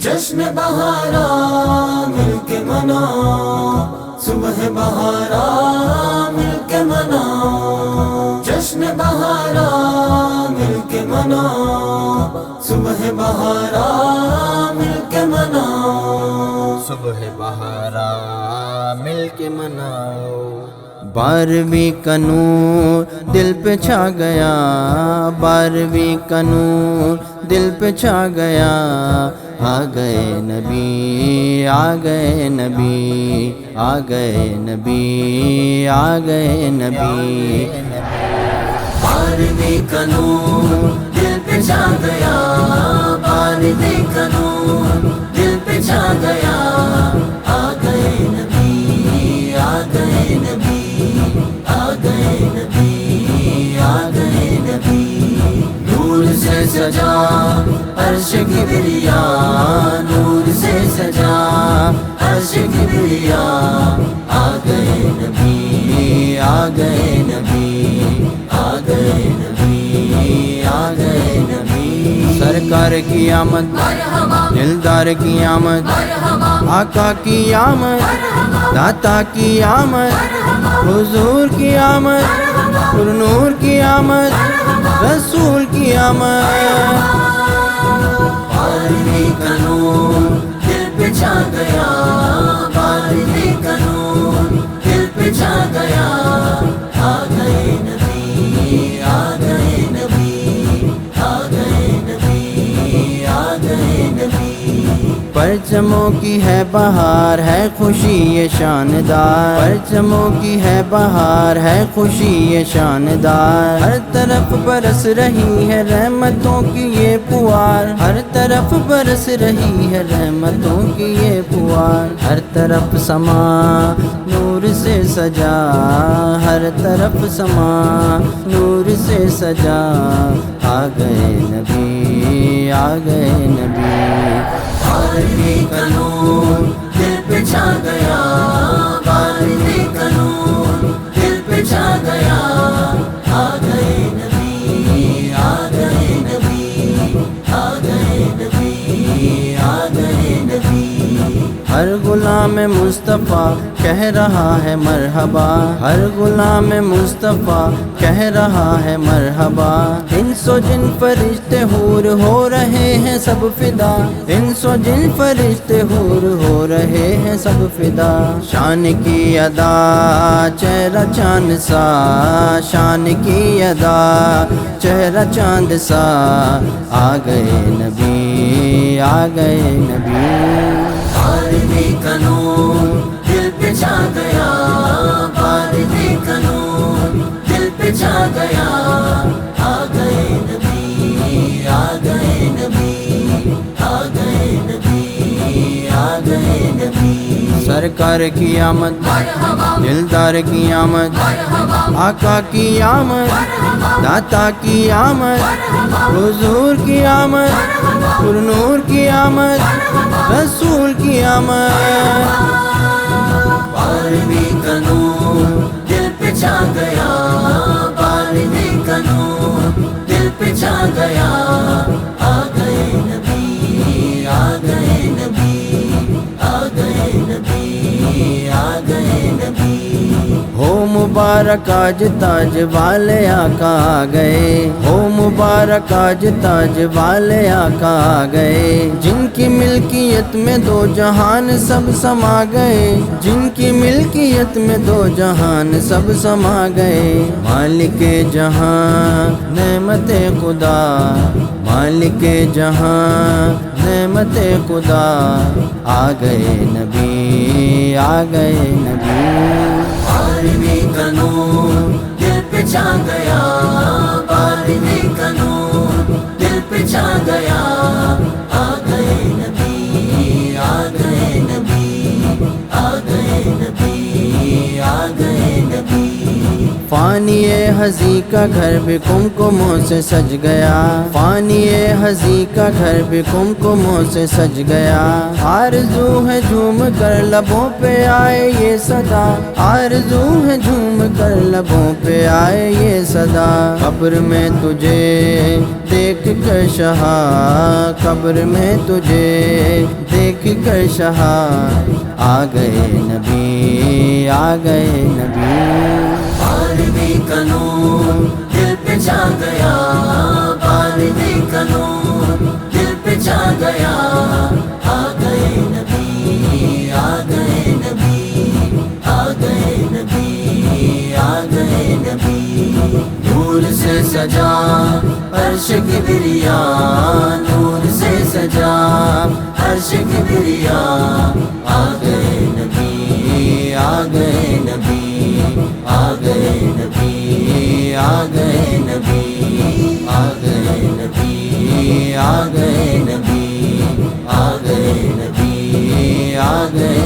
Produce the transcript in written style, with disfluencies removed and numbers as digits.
جشن بہارا مل کے مناؤ، صبح بہارا مل کے مناؤ، جشن بہارا مل کے مناؤ، صبح بہارا مل کے مناؤ، صبح بہارا مل کے مناؤ۔ 12ویں کا نور دل پہ چھا گیا، 12ویں کا نور دل پہ چھا گیا، آ گئے نبی، آ گئے نبی، آ گئے نبی، آ گئے نبی۔ 12ویں کا نور دل پہ چھا گیا، 12ویں کا نور دل پہ چھا گیا، آ گئے نبی، آ گئے نبی، آ گئے نبی، آ گئے نبی۔ نور سے سجا عرش کبریا، نور سے سجا عرش کبریا، آ گئے نبی، آ گئے نبی، آ گئے نبی، آ گئے نبی۔ سرکار کی آمد، دلدار کی آمد، آقا کی آمد، داتا کی آمد، حضور کی آمد، پر نور کی آمد، رسول کی آمد۔ 12ویں کا نور دل پہ چھا گیا، 12ویں کا نور دل پہ چھا گیا، آ گئے نبی، آ گئے نبی، آ گئے نبی، آ گئے نبی۔ پرچموں کی ہے بہار، ہے خوشی یہ شاندار، پرچموں کی ہے بہار، ہے خوشی یہ شاندار، ہر طرف برس رہی ہے رحمتوں کی یہ پھوار، ہر طرف برس رہی ہے رحمتوں کی یہ پھوار، ہر طرف سما نور سے سجا، ہر طرف سما نور سے سجا، آ گئے نبی، آ گئے نبی۔ 12ویں کا نور دل پہ چھا گیا، 12ویں کا نور دل پہ چھا گیا، آ گئے نبی، آ گئے نبی، آ گئے نبی، آ گئے نبی۔ ہر غلام مصطفیٰ کہہ رہا ہے مرحبا، ہر غلام مصطفیٰ کہہ رہا ہے مرحبا، انس و جن فرشتے حور ہو رہے ہیں سب فدا، انس و جن فرشتے حور ہو رہے ہیں سب فدا، شان کی ادا چہرہ چاند سا، شان کی ادا چہرہ چاند سا، آ گئے نبی، آ گئے نبی۔ 12ویں کا نور دل پہ چھا گیا، 12ویں کا نور دل پہ چھا گیا، آ گئے نبی، آ گئے نبی، آ گئے نبی، آ گئے نبی۔ سرکار کی آمد، دلدار کی آمد، آقا کی آمد، داتا کی آمد، حضور کی آمد، پر نور کی آمد، رسول کی آمد۔ 12ویں کا نور دل پہ چھا گیا، 12ویں کا نور دل پہ چھا گیا، آ گئے نبی، آ گئے نبی، آ گئے نبی، آ گئے نبی۔ ہو مبارک آج تاج والے آقا آ گئے، ہو مبارک آج تاج والے آقا آ گئے، جن کی ملکیت میں دو جہان سب سما گئے، جن کی ملکیت میں دو جہان سب سما گئے، مالک جہاں نعمت خدا، مالک جہاں نعمت خدا، آ گئے نبی، آ گئے نبی۔ 12ویں کا نور دل پہ چھا گیا، 12ویں کا نور دل پہ چھا گیا، آ گئے نبی، آ گئے نبی، آ گئے نبی، آ گئے نبی۔ فانی ہزی کا گھر بھی کمکموں سے سج گیا، فانی ہزی کا گھر بھی کمکموں سے سج گیا، آرزو ہے جھوم کر لبوں پہ آئے یہ صدا، آرزو ہے جھوم کر لبوں پہ آئے یہ صدا، قبر میں تجھے دیکھ کر شہا، قبر میں تجھے دیکھ کر شہا، آ گئے نبی، آ گئے نبی۔ بارہویں کا نور دل پہ چھا گیا، بارہویں کا نور دل پہ چھا گیا، آ گئے نبی، آ گئے نبی، آ گئے نبی، آ گئے نبی، نور سے سجا عرش کبریا، نور سے سجا عرش کبریا، آ گئے نبی، آ گئے نبی، آ گئے نبی، آ گئے نبی، آ گئے نبی، آ گئے نبی، آ گئے نبی، آ گئے